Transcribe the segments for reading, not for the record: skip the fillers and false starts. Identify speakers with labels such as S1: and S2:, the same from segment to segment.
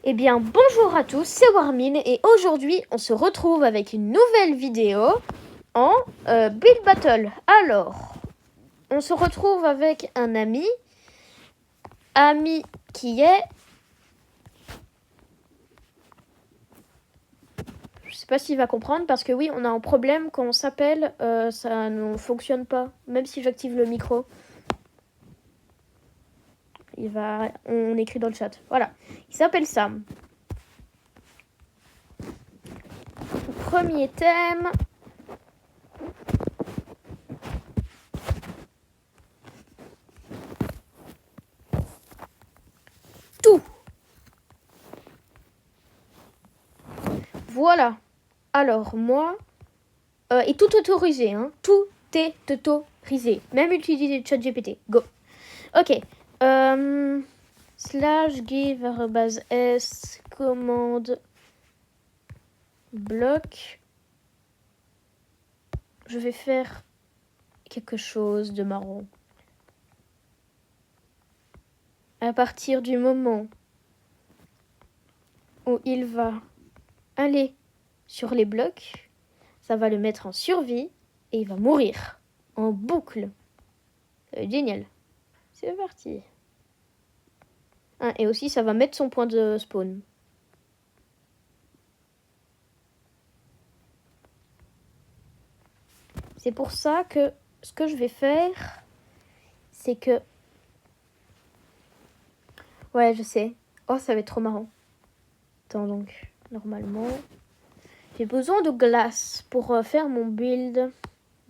S1: Eh bien, bonjour à tous, c'est Warmine et aujourd'hui, on se retrouve avec une nouvelle vidéo en Build Battle. Alors, on se retrouve avec un ami qui est... Je sais pas s'il va comprendre parce que oui, on a un problème quand on s'appelle, ça ne fonctionne pas, même si j'active le micro. On écrit dans le chat. Voilà, il s'appelle Sam. Premier thème. Tout. Voilà. Alors moi, et tout autorisé, hein. Tout est autorisé. Même utiliser ChatGPT. Go. Ok. /give @s commande bloc. Je vais faire quelque chose de marrant. À partir du moment où il va aller sur les blocs, ça va le mettre en survie et il va mourir en boucle. Ça va être génial. C'est parti. Ah, et aussi, ça va mettre son point de spawn. C'est pour ça que ce que je vais faire, c'est que... Ouais, je sais. Oh, ça va être trop marrant. Attends, donc, normalement... J'ai besoin de glace pour faire mon build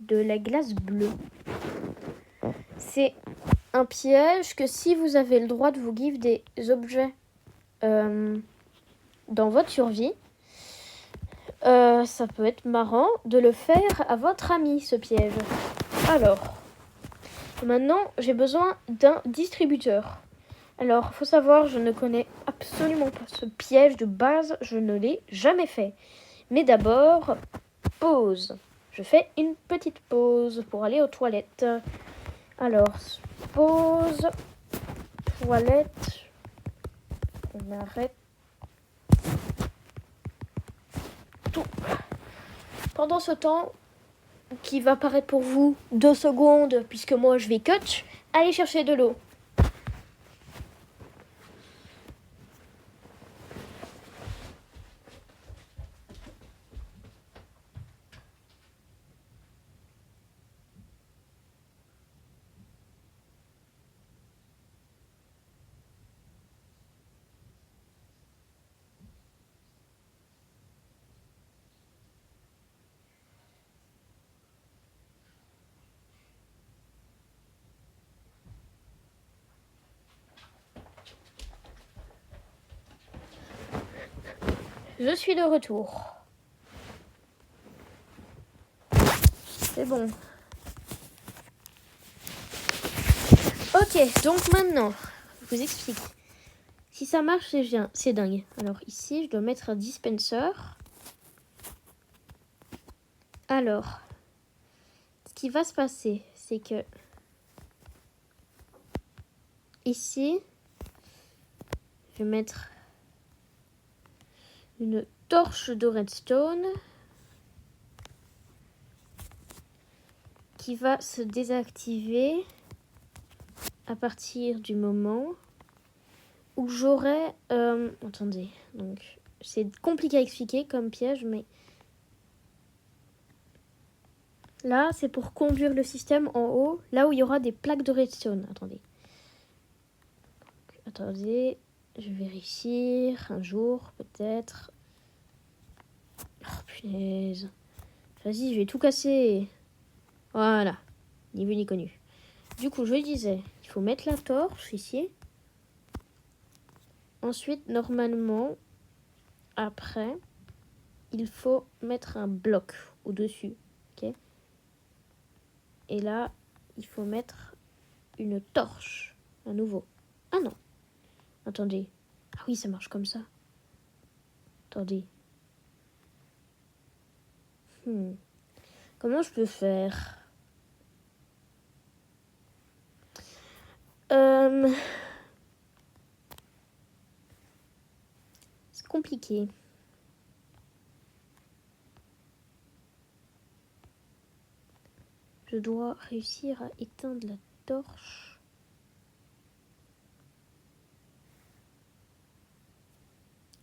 S1: de la glace bleue. C'est un piège que si vous avez le droit de vous give des objets dans votre survie, ça peut être marrant de le faire à votre ami, ce piège. Alors, maintenant, j'ai besoin d'un distributeur. Alors, faut savoir, je ne connais absolument pas ce piège de base, je ne l'ai jamais fait. Mais d'abord, pause. Je fais une petite pause pour aller aux toilettes. Alors, pause, toilette, on arrête tout. Pendant ce temps, qui va paraître pour vous 2 secondes, puisque moi je vais cut, allez chercher de l'eau. Je suis de retour. C'est bon. Ok, donc maintenant, je vous explique. Si ça marche, c'est dingue. Alors ici, je dois mettre un dispenser. Alors, ce qui va se passer, c'est que ici, je vais mettre une torche de redstone qui va se désactiver à partir du moment où j'aurai... attendez, donc c'est compliqué à expliquer comme piège, mais là, c'est pour conduire le système en haut, là où il y aura des plaques de redstone. Attendez. Attendez, je vais vérifier un jour, peut-être. Oh, punaise. Vas-y, je vais tout casser. Voilà, ni vu ni connu. Du coup, je disais, il faut mettre la torche ici. Ensuite, normalement, après, il faut mettre un bloc au-dessus. Ok. Et là, il faut mettre une torche à nouveau. Ah non. Attendez. Ah oui, ça marche comme ça. Attendez. Comment je peux faire compliqué. Je dois réussir à éteindre la torche.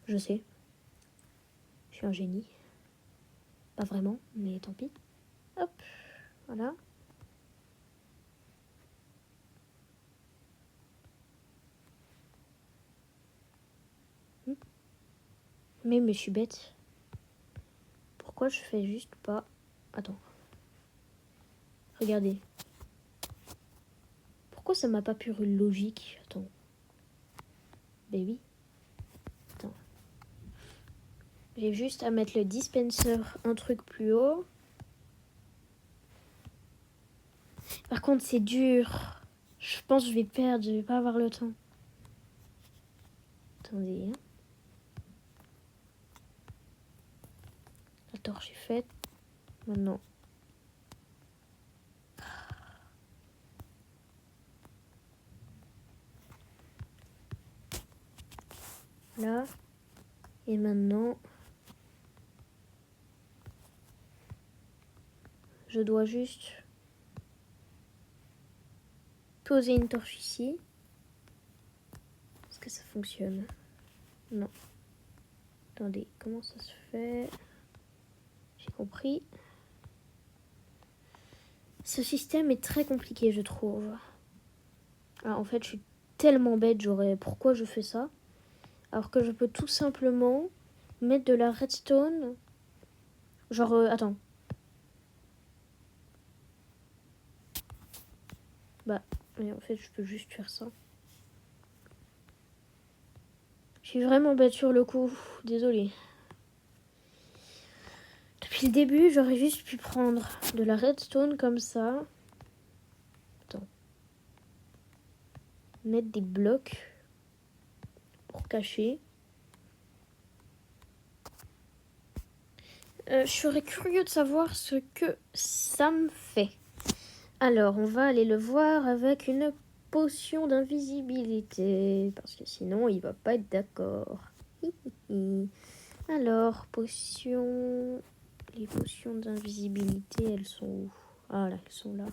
S1: Je sais. Je suis un génie. Pas vraiment, mais tant pis. Hop, voilà. Mais je suis bête. Pourquoi je fais juste pas... Attends. Regardez. Pourquoi ça m'a pas paru logique? Attends. Baby. Attends. J'ai juste à mettre le dispenser un truc plus haut. Par contre, c'est dur. Je pense que je vais perdre. Je vais pas avoir le temps. Attendez. La torche est faite. Maintenant. Là. Et maintenant. Je dois juste poser une torche ici. Est-ce que ça fonctionne? Non. Attendez, comment ça se fait? J'ai compris. Ce système est très compliqué, je trouve. Ah, en fait, je suis tellement bête, pourquoi je fais ça? Alors que je peux tout simplement mettre de la redstone. Genre, attends. Bah, mais en fait, je peux juste faire ça. Je suis vraiment bête sur le coup. Désolée. Depuis le début, j'aurais juste pu prendre de la redstone comme ça. Attends. Mettre des blocs pour cacher. Je serais curieux de savoir ce que ça me fait. Alors, on va aller le voir avec une potion d'invisibilité. Parce que sinon, il va pas être d'accord. Alors, potion... Les potions d'invisibilité, elles sont où? Ah là, elles sont là.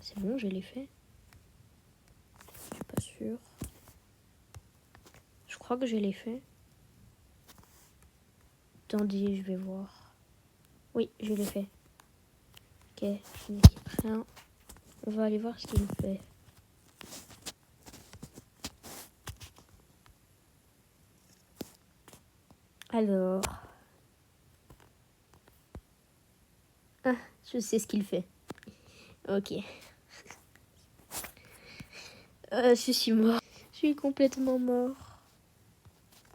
S1: C'est bon, je les fais. Je suis pas sûre. Je crois que je les fait. Attendez, je vais voir. Oui, je l'ai fait. Ok, je n'équipe rien. On va aller voir ce qu'il fait. Alors. Ah, je sais ce qu'il fait. Ok. Je suis mort. Je suis complètement mort.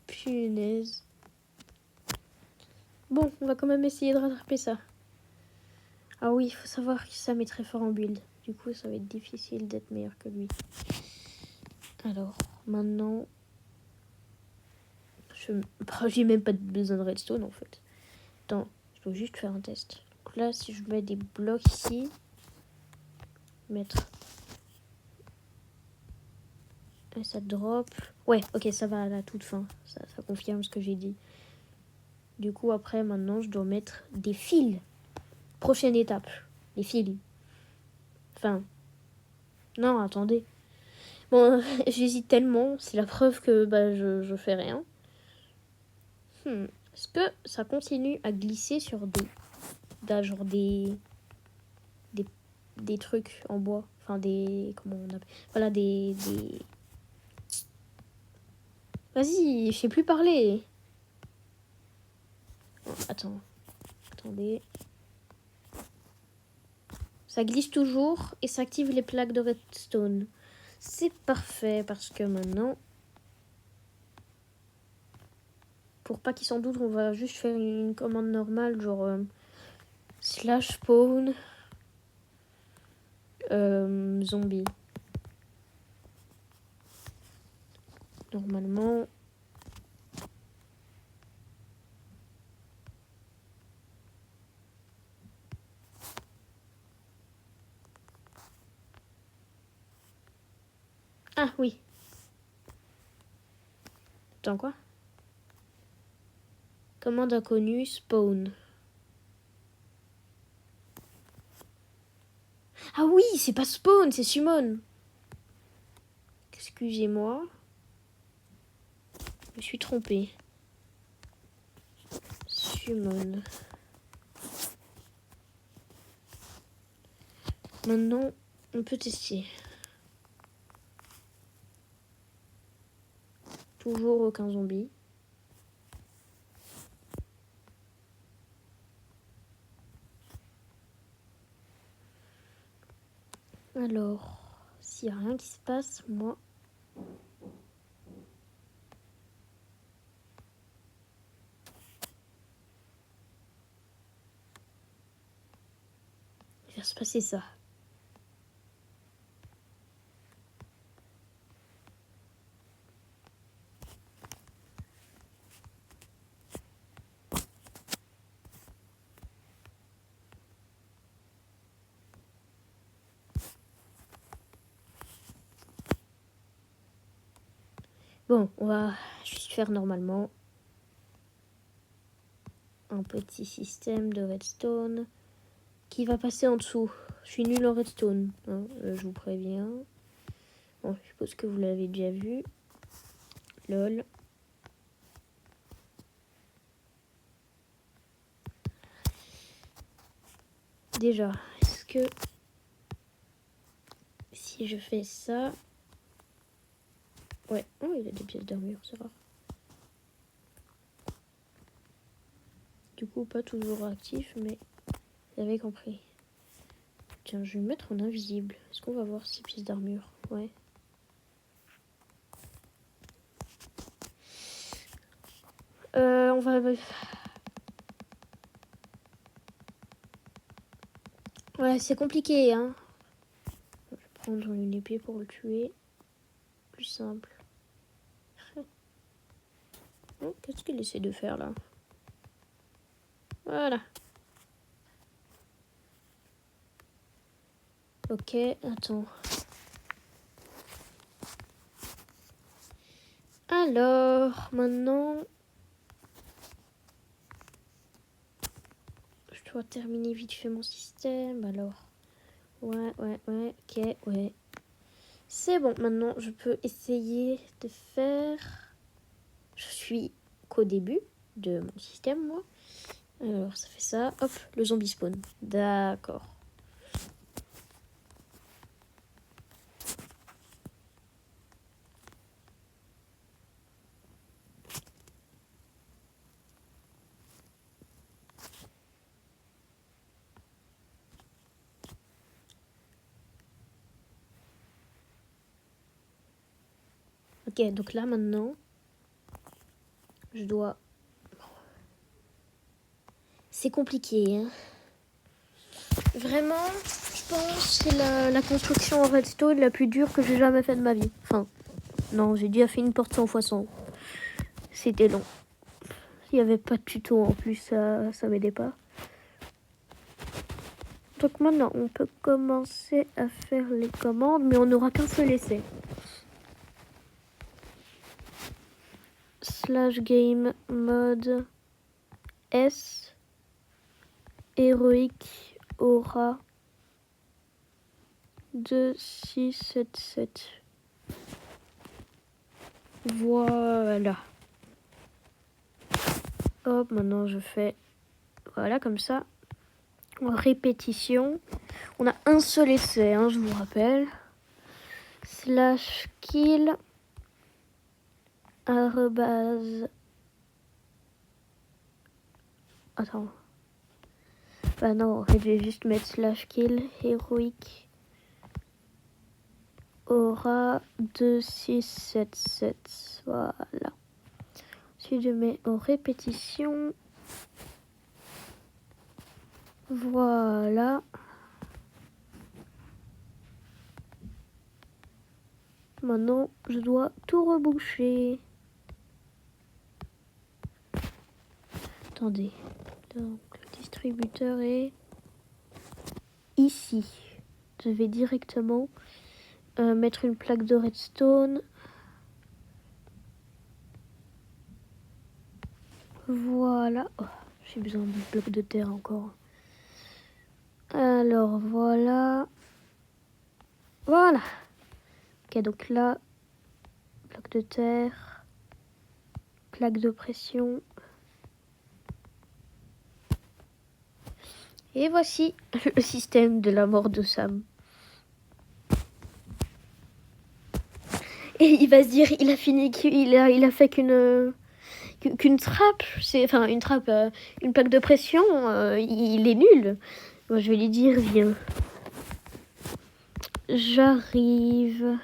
S1: Punaise. Bon, on va quand même essayer de rattraper ça. Ah oui, il faut savoir que ça met très fort en build. Du coup, ça va être difficile d'être meilleur que lui. Alors, maintenant... J'ai même pas besoin de redstone, en fait. Attends, je dois juste faire un test. Donc là, si je mets des blocs ici... Mettre... Et ça drop... Ouais, ok, ça va à la toute fin. Ça confirme ce que j'ai dit. Du coup, après, maintenant, je dois mettre des fils. Prochaine étape. Les fils. Enfin... Non, attendez. Bon, j'hésite tellement. C'est la preuve que je fais rien. Est-ce que ça continue à glisser sur genre des trucs en bois? Enfin, comment on appelle? Voilà, Vas-y, je sais plus parler. Oh, attendez. Ça glisse toujours et ça active les plaques de redstone. C'est parfait parce que maintenant... Pour pas qu'ils s'en doutent, on va juste faire une commande normale, genre /spawn zombie. Normalement... Ah oui. Attends, quoi? Commande inconnue, spawn. Ah oui, c'est pas spawn, c'est summon. Excusez-moi. Je me suis trompée. Summon. Maintenant, on peut tester. Toujours aucun zombie. Alors, s'il n'y a rien qui se passe, moi... il va se passer ça. Bon, on va juste faire normalement un petit système de redstone qui va passer en dessous. Je suis nulle en redstone, hein, je vous préviens. Bon, je suppose que vous l'avez déjà vu. Lol. Déjà, est-ce que si je fais ça... Ouais, oh, il a des pièces d'armure, c'est rare. Du coup, pas toujours actif, mais vous avez compris. Tiens, je vais me mettre en invisible. Est-ce qu'on va voir ces pièces d'armure? Ouais. On va... Ouais, c'est compliqué, hein. Je vais prendre une épée pour le tuer. Plus simple. Oh, qu'est-ce qu'il essaie de faire, là? Voilà. Ok, attends. Alors, maintenant... je dois terminer vite fait mon système, alors... Ouais, ok, ouais. C'est bon, maintenant je peux essayer de faire... Je suis qu'au début de mon système, moi. Alors, ça fait ça. Hop, le zombie spawn. D'accord. Ok, donc là, maintenant, je dois... C'est compliqué, hein. Vraiment, je pense que c'est la construction en redstone la plus dure que j'ai jamais faite de ma vie. Enfin, non, j'ai déjà fait une porte 100 x 100. C'était long. Il n'y avait pas de tuto en plus, ça m'aidait pas. Donc maintenant, on peut commencer à faire les commandes, mais on n'aura qu'un seul essai. /game mode S héroïque aura 2677. Voilà. Hop, maintenant je fais voilà comme ça. En répétition. On a un seul essai, hein, je vous rappelle. /kill arrobase. Attends. Bah non, en fait, je vais juste mettre /kill héroïque aura 2677. Voilà. Ensuite, je mets en répétition. Voilà. Maintenant, je dois tout reboucher. Attendez. Donc, le distributeur est ici. Je vais directement mettre une plaque de redstone. Voilà. Oh, j'ai besoin de blocs de terre encore. Alors voilà. Voilà. Ok, donc là, bloc de terre, plaque de pression. Et voici le système de la mort de Sam. Et il va se dire, il a fini, il a fait qu'une trappe, enfin une trappe, une plaque de pression, il est nul. Moi je vais lui dire, viens. J'arrive.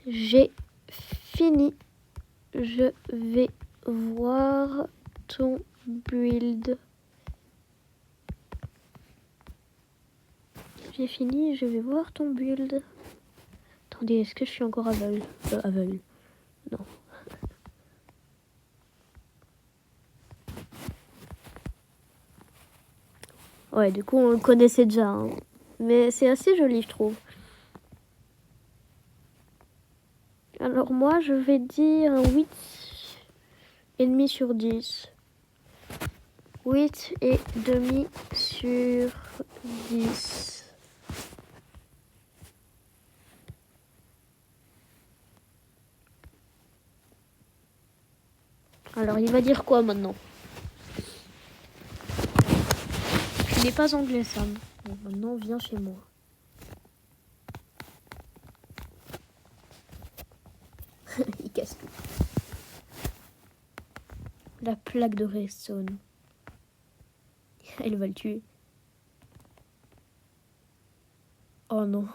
S1: J'ai fini. Je vais voir ton build. J'ai fini, je vais voir ton build. Attendez, est-ce que je suis encore aveugle? Aveugle. Non. Ouais, du coup, on le connaissait déjà. Hein. Mais c'est assez joli, je trouve. Alors moi, je vais dire un 8,5 sur 10. 8,5 sur 10. Alors, il va dire quoi maintenant? Tu n'es pas anglais, Sam. Bon, maintenant, viens chez moi. Il casse tout. La plaque de redstone. Elle va le tuer. Oh non.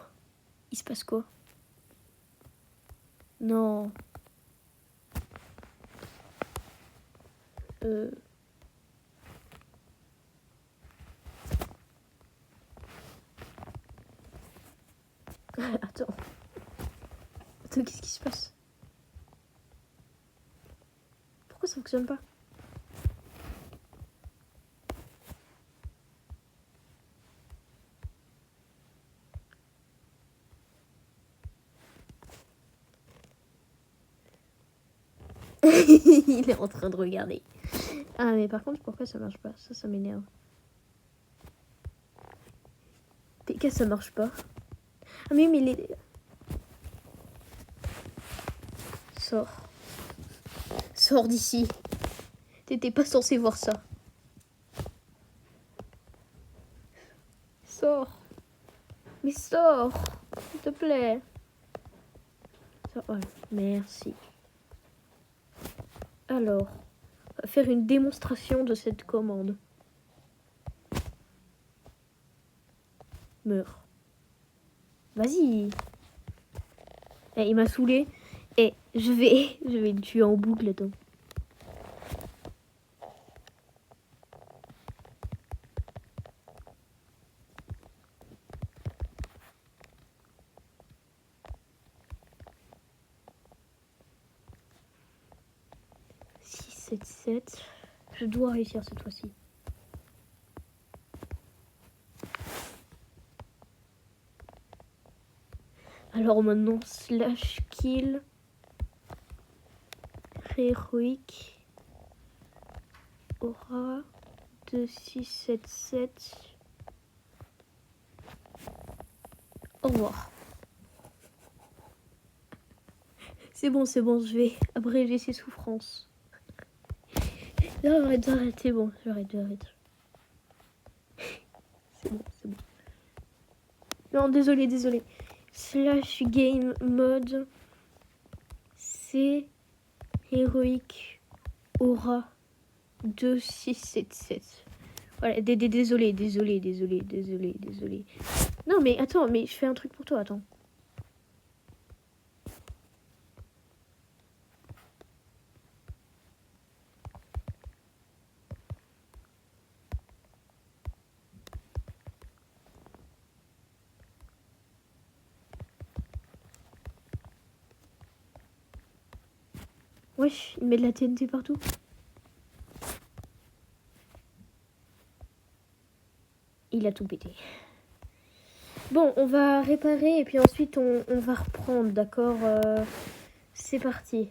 S1: Il se passe quoi? Non. Attends. Attends, qu'est-ce qui se passe? Pourquoi ça fonctionne pas? Il est en train de regarder. Ah, mais par contre, pourquoi ça marche pas? Ça m'énerve. Qu'est-ce que ça marche pas? Ah, mais il est... Sors. Sors d'ici. T'étais pas censé voir ça. Sors. Mais sors. S'il te plaît. Voilà. Merci. Alors, on va faire une démonstration de cette commande. Meurs. Vas-y. Eh, il m'a saoulé. Et je vais le tuer en boucle, attends. Je dois réussir cette fois-ci. Alors maintenant, slash kill héroïque aura 2677. Au revoir. C'est bon, je vais abréger ses souffrances. Non, arrête, c'est bon, j'arrête. C'est bon. Non, désolé. Slash game mode, c'est héroïque aura 2677. Voilà, désolé. Non, mais attends, mais je fais un truc pour toi, attends. Wesh, il met de la TNT partout. Il a tout pété. Bon, on va réparer et puis ensuite on va reprendre, d'accord. C'est parti.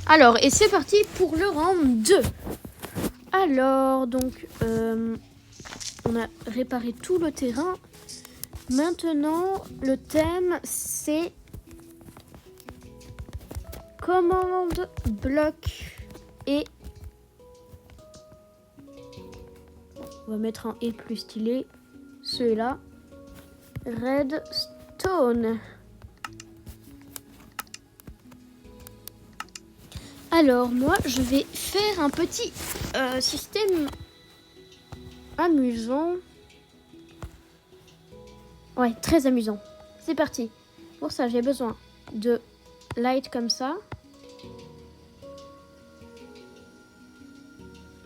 S1: Alors, et c'est parti pour le round 2. Alors, donc, on a réparé tout le terrain. Maintenant, le thème, c'est commande, bloc et... On va mettre un et plus stylé. Celui-là. Redstone. Alors, moi, je vais faire un petit système amusant. Ouais, très amusant. C'est parti. Pour ça, j'ai besoin de light comme ça.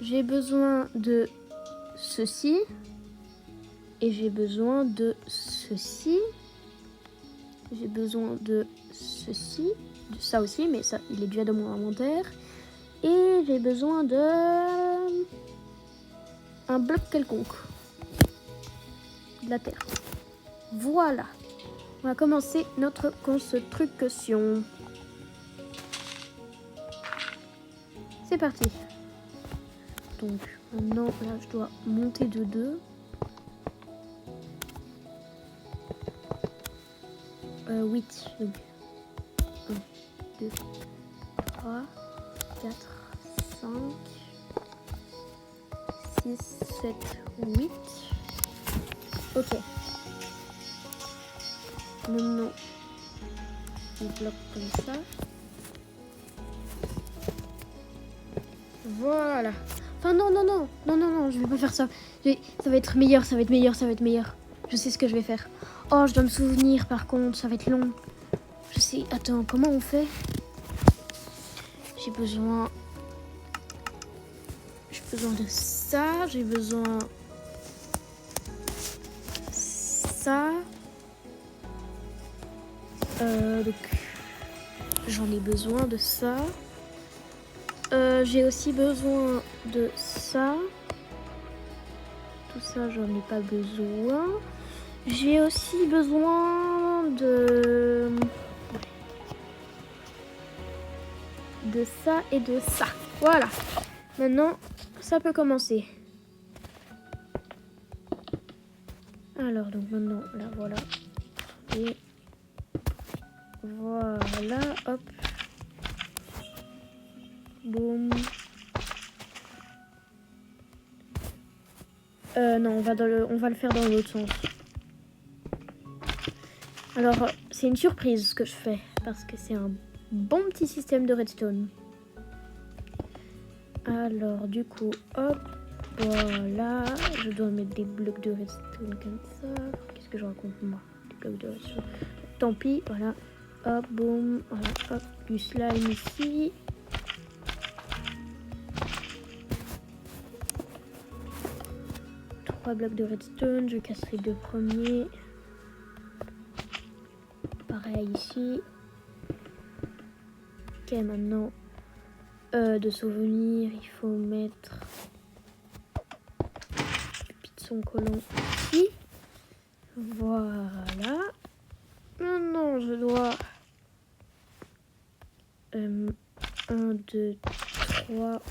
S1: J'ai besoin de ceci. Et j'ai besoin de ceci. J'ai besoin de ceci. De ça aussi, mais ça, il est déjà dans mon inventaire. Et j'ai besoin de... un bloc quelconque. De la terre. Voilà. On va commencer notre construction. C'est parti. Donc, maintenant, là, je dois monter de 2. 8. Donc, 1, 2, 3, 4, 5, 6, 7, 8. Ok. Maintenant, on bloque comme ça. Voilà. Enfin, non, je vais pas faire ça. Ça va être meilleur, ça va être meilleur. Je sais ce que je vais faire. Oh, je dois me souvenir par contre, ça va être long. Je sais, attends, comment on fait? J'ai besoin de ça, j'ai besoin ça. Donc, j'en ai besoin de ça. J'ai aussi besoin de ça. Tout ça, j'en ai pas besoin. J'ai aussi besoin de ça et de ça. Voilà. Maintenant, ça peut commencer. Alors, donc maintenant, là, voilà. Et voilà, hop. Boum. Non, on va le faire dans l'autre sens. Alors, c'est une surprise ce que je fais, parce que c'est un bon petit système de redstone. Alors, du coup, hop, voilà. Je dois mettre des blocs de redstone comme ça. Qu'est-ce que je raconte, moi? Des blocs de redstone. Tant pis, voilà. Hop, boum, voilà, hop, du slime ici. Blocs de redstone, je casse les 2 premiers. Pareil ici. Ok, maintenant de souvenir, il faut mettre son colon ici. Voilà. Maintenant, je dois 1, 2, 3.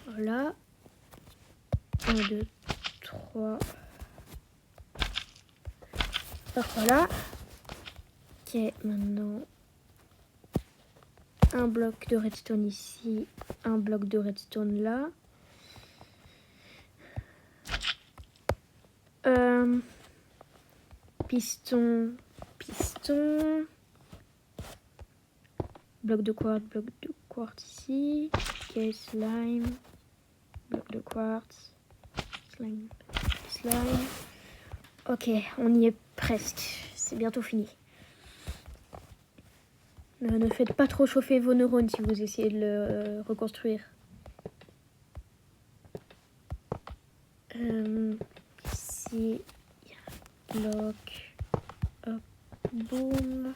S1: Voilà. 1, 2, 3. Voilà. Ok, maintenant un bloc de redstone ici, un bloc de redstone là. Piston, piston. Bloc de quartz ici. Ok, slime. Bloc de quartz. Slime. Slime. Ok, on y est presque. C'est bientôt fini. Ne faites pas trop chauffer vos neurones si vous essayez de le reconstruire. Ici, il y a un bloc. Hop, boum.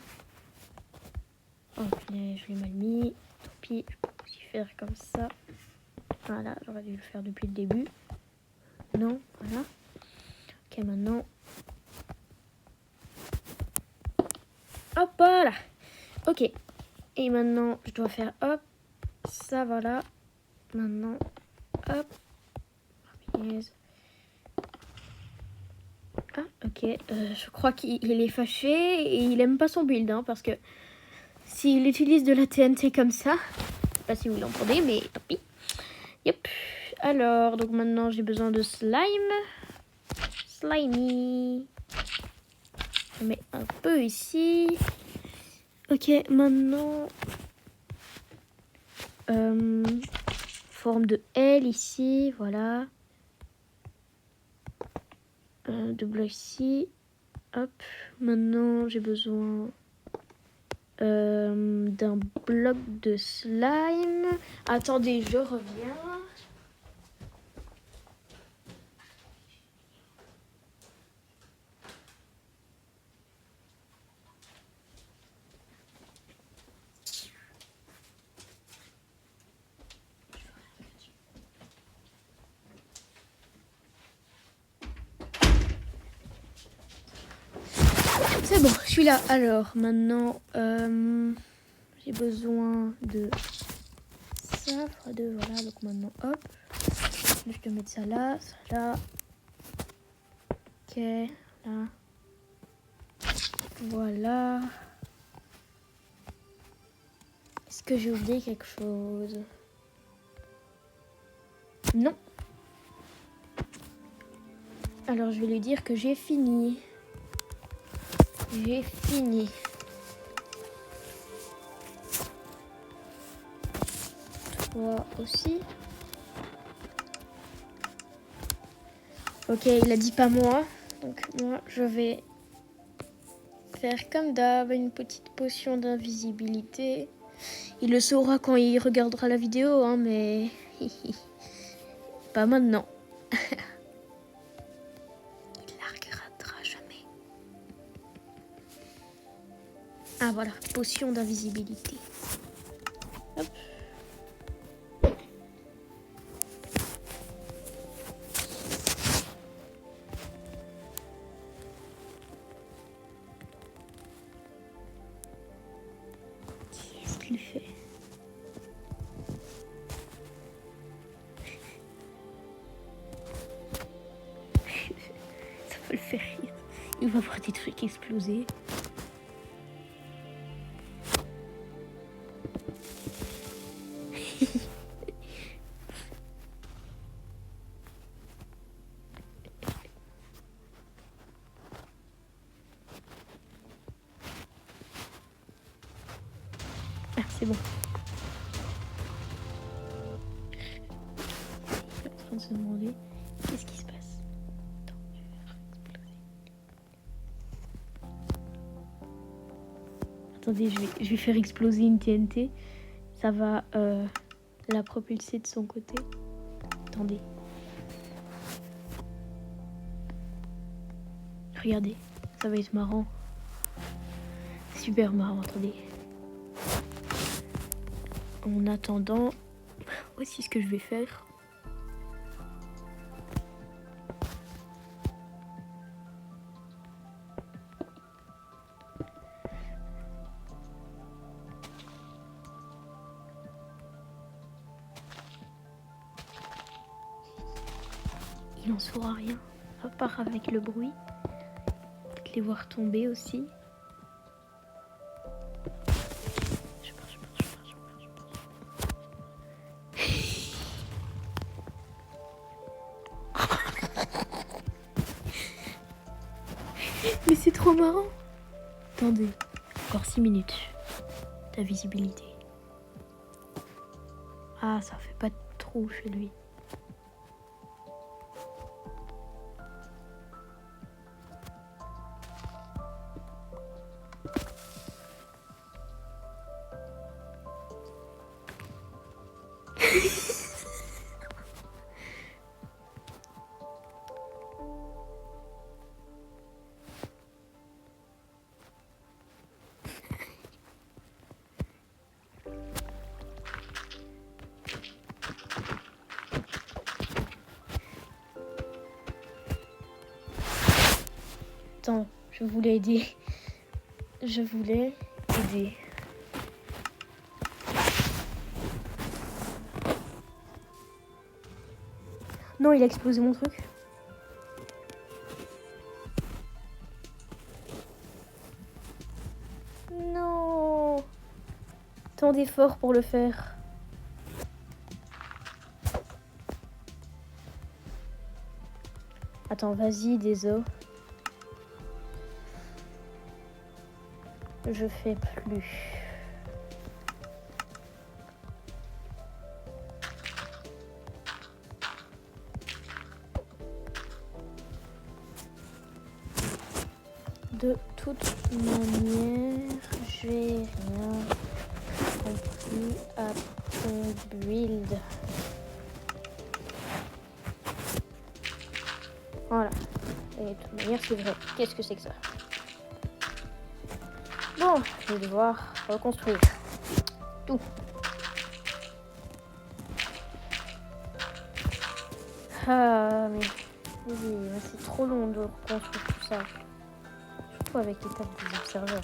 S1: Oh, je l'ai mal mis. Tant pis, je peux aussi faire comme ça. Voilà, j'aurais dû le faire depuis le début. Non, voilà. Ok, maintenant. Hop, voilà. Ok. Et maintenant, je dois faire hop. Ça, voilà. Maintenant, hop. Ah, ok. Je crois qu'il est fâché et il aime pas son build, hein, parce que s'il utilise de la TNT comme ça, je sais pas si vous l'entendez, mais tant pis. Yep. Alors, donc maintenant, j'ai besoin de slime. Slimy. Je mets un peu ici. Ok, maintenant... forme de L ici, voilà. De bloc ici. Hop. Maintenant, j'ai besoin d'un bloc de slime. Attendez, je reviens. C'est bon, je suis là. Alors, maintenant, j'ai besoin de ça. De, voilà, donc maintenant, hop. Je vais mettre ça là, Ok, là. Voilà. Est-ce que j'ai oublié quelque chose? Non. Alors, je vais lui dire que j'ai fini. J'ai fini. Toi aussi. Ok, il a dit pas moi. Donc moi, je vais faire comme d'hab, une petite potion d'invisibilité. Il le saura quand il regardera la vidéo, hein, mais pas maintenant. Il la regrettera jamais. Ah voilà, potion d'invisibilité. Hop. Qu'est-ce qu'il fait? Ça peut le faire rire. Il va voir des trucs exploser. Ah, c'est bon. Il est en train de se demander qu'est-ce qui se passe. Attends, je vais faire exploser. Attendez, je vais faire exploser une TNT. Ça va la propulser de son côté. Attendez. Regardez, ça va être marrant. Super marrant, attendez. En attendant, voici ce que je vais faire. Il n'en saura rien, à part avec le bruit. Peut-être les voir tomber aussi. Je pars. marrant. Attendez, encore 6 minutes. Ta visibilité. Ah, ça fait pas de trou chez lui. Attends, je voulais aider. Je voulais aider. Non, il a explosé mon truc. Non. Tant d'efforts pour le faire. Attends, vas-y, désolé. Je fais plus. De toute manière, j'ai rien compris à ton build. Voilà. Et de toute manière, c'est vrai. Qu'est-ce que c'est que ça? Bon, je vais devoir reconstruire tout. Ah, mais c'est trop long de reconstruire tout ça. Surtout avec les tables des observeurs.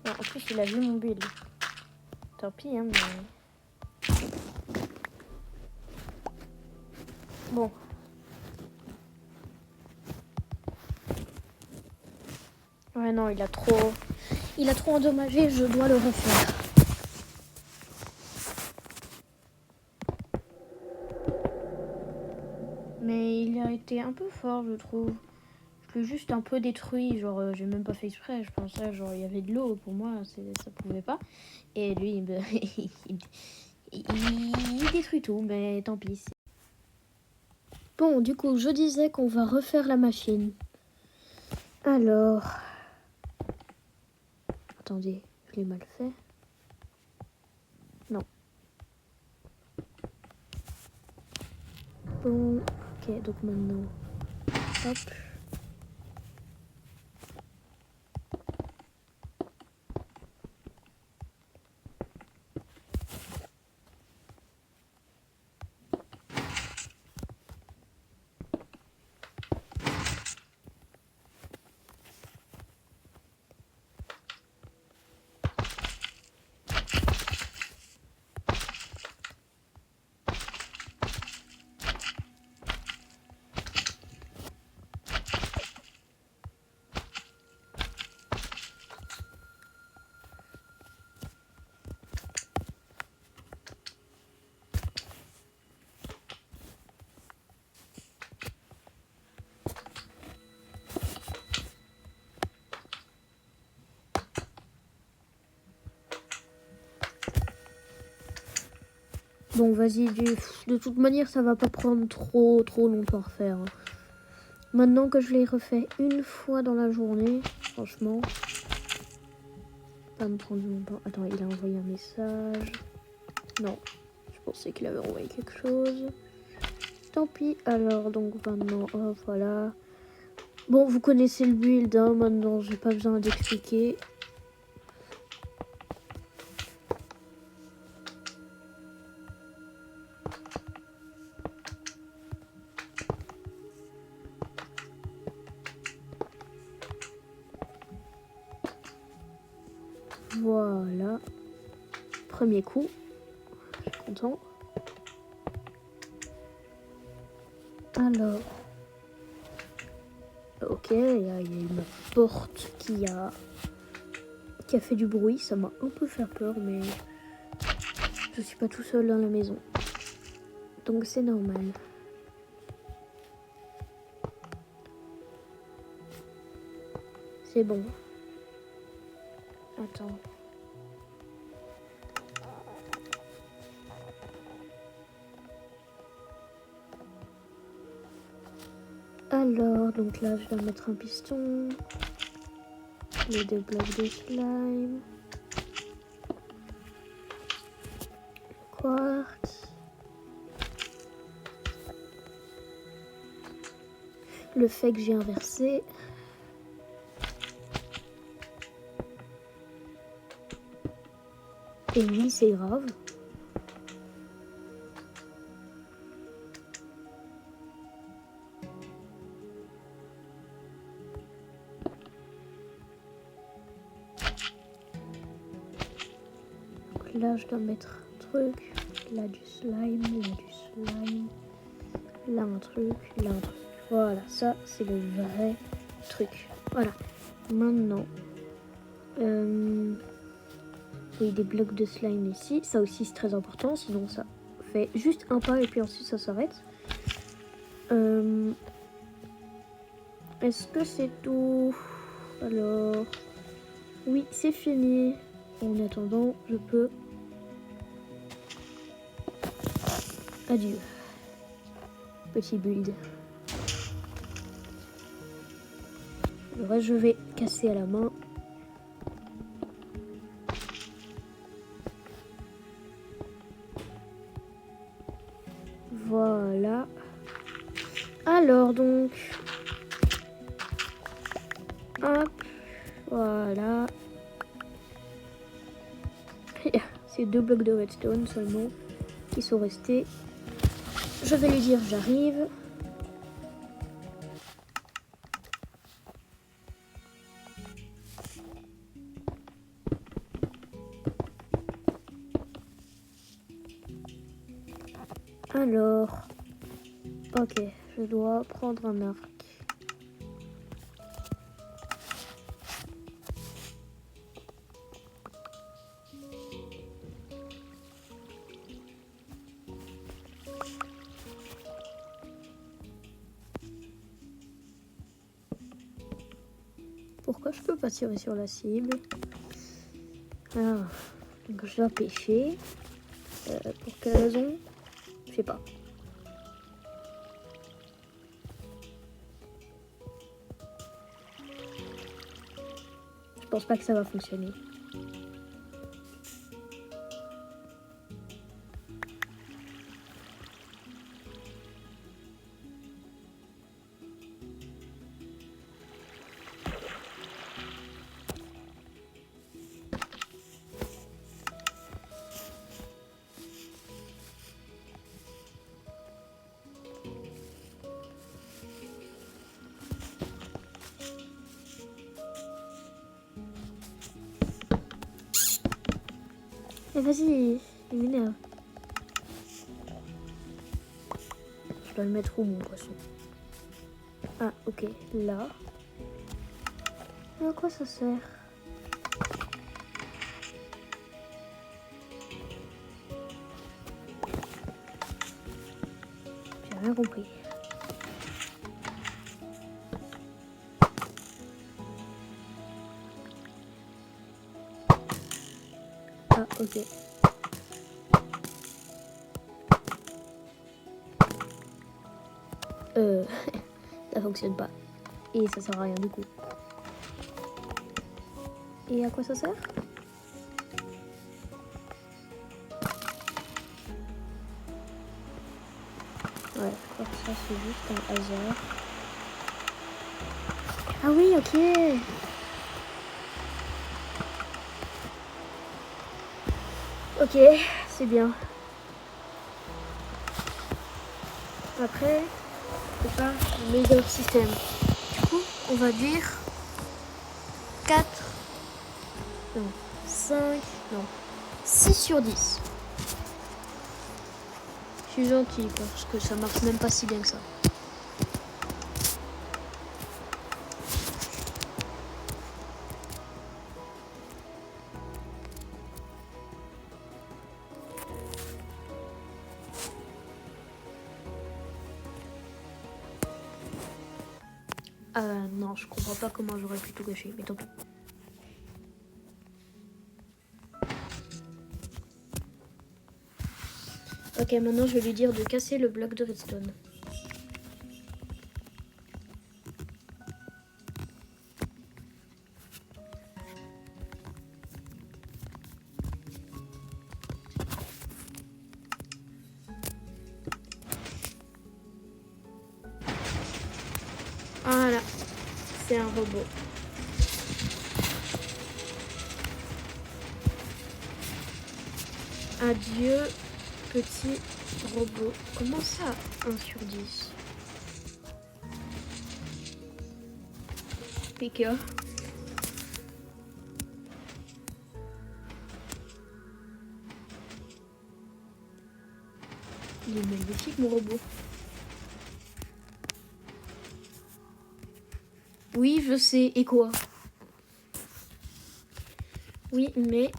S1: Non, en plus, il a vu mon build. Tant pis, hein, mais... Bon. Ouais, non, il a trop endommagé, je dois le refaire. Mais il a été un peu fort, je trouve. Je l'ai juste un peu détruit, genre j'ai même pas fait exprès. Je pensais genre il y avait de l'eau, pour moi ça pouvait pas. Et lui il détruit tout, mais tant pis. Bon, du coup, je disais qu'on va refaire la machine. Alors... Attendez, je l'ai mal fait. Non. Bon, ok, donc maintenant... Hop. Bon, vas-y, de toute manière, ça va pas prendre trop longtemps à refaire. Hein. Maintenant que je l'ai refait une fois dans la journée, franchement, pas me prendre longtemps. Attends, il a envoyé un message. Non, je pensais qu'il avait envoyé quelque chose. Tant pis. Alors, donc maintenant, oh, voilà. Bon, vous connaissez le build, hein, maintenant, j'ai pas besoin d'expliquer. Voilà. Premier coup. Je suis content. Alors. Ok, il y a une porte qui a fait du bruit. Ça m'a un peu fait peur, mais je suis pas tout seul dans la maison. Donc c'est normal. C'est bon. Attends. Alors, donc là, je dois mettre un piston. Les 2 blocs de slime. Quartz. Le fait que j'ai inversé. Et oui, c'est grave. Donc là, je dois mettre un truc. Là, du slime. Là, du slime. Là, un truc. Là, un truc. Voilà, ça, c'est le vrai truc. Voilà. Maintenant, oui, des blocs de slime ici. Ça aussi, c'est très important. Sinon, ça fait juste un pas et puis ensuite, ça s'arrête. Est-ce que c'est tout? Alors, oui, c'est fini. En attendant, je peux... Adieu. Petit build. Le reste, je vais casser à la main. Voilà. Alors, donc... Hop. Voilà. C'est 2 blocs de redstone seulement qui sont restés. Je vais lui dire j'arrive. Alors, ok, je dois prendre un arc. Pourquoi je peux pas tirer sur la cible? Ah, donc je dois pêcher. Pour quelle raison? Je sais pas. Je pense pas que ça va fonctionner. Mais vas-y, il m'énerve. Je dois le mettre où, mon poisson? Ah, ok, là. Mais à quoi ça sert? J'ai rien compris. Ah, ok. Ça fonctionne pas. Et ça sert à rien du coup. Et à quoi ça sert? Ouais, je crois que ça c'est juste un hasard. Ah oui, ok. Ok, c'est bien. Après, c'est pas le meilleur système. Du coup, on va dire 4, non, 5, non, 6 sur 10. Je suis gentil parce que ça marche même pas si bien que ça. Non, je comprends pas comment j'aurais pu tout gâcher, mais tant pis. Ok, maintenant je vais lui dire de casser le bloc de redstone. Voilà, c'est un robot. Adieu, petit robot. Comment ça, 1 sur 10? Pika. Il est magnifique, mon robot. Oui, je sais. Et quoi? Oui, mais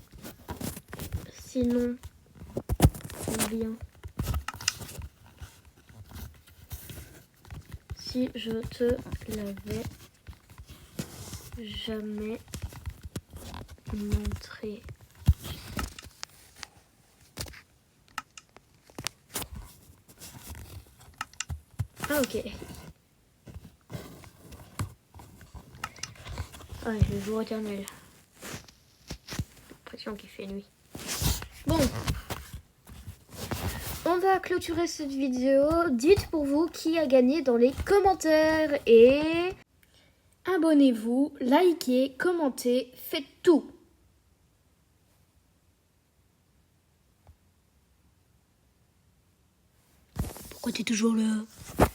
S1: sinon, bien. Si je te l'avais jamais montré. Ah, ok. Ouais, le jour éternel. L'impression qu'il fait nuit. Bon. On va clôturer cette vidéo. Dites pour vous qui a gagné dans les commentaires. Et abonnez-vous, likez, commentez, faites tout. Pourquoi t'es toujours là ?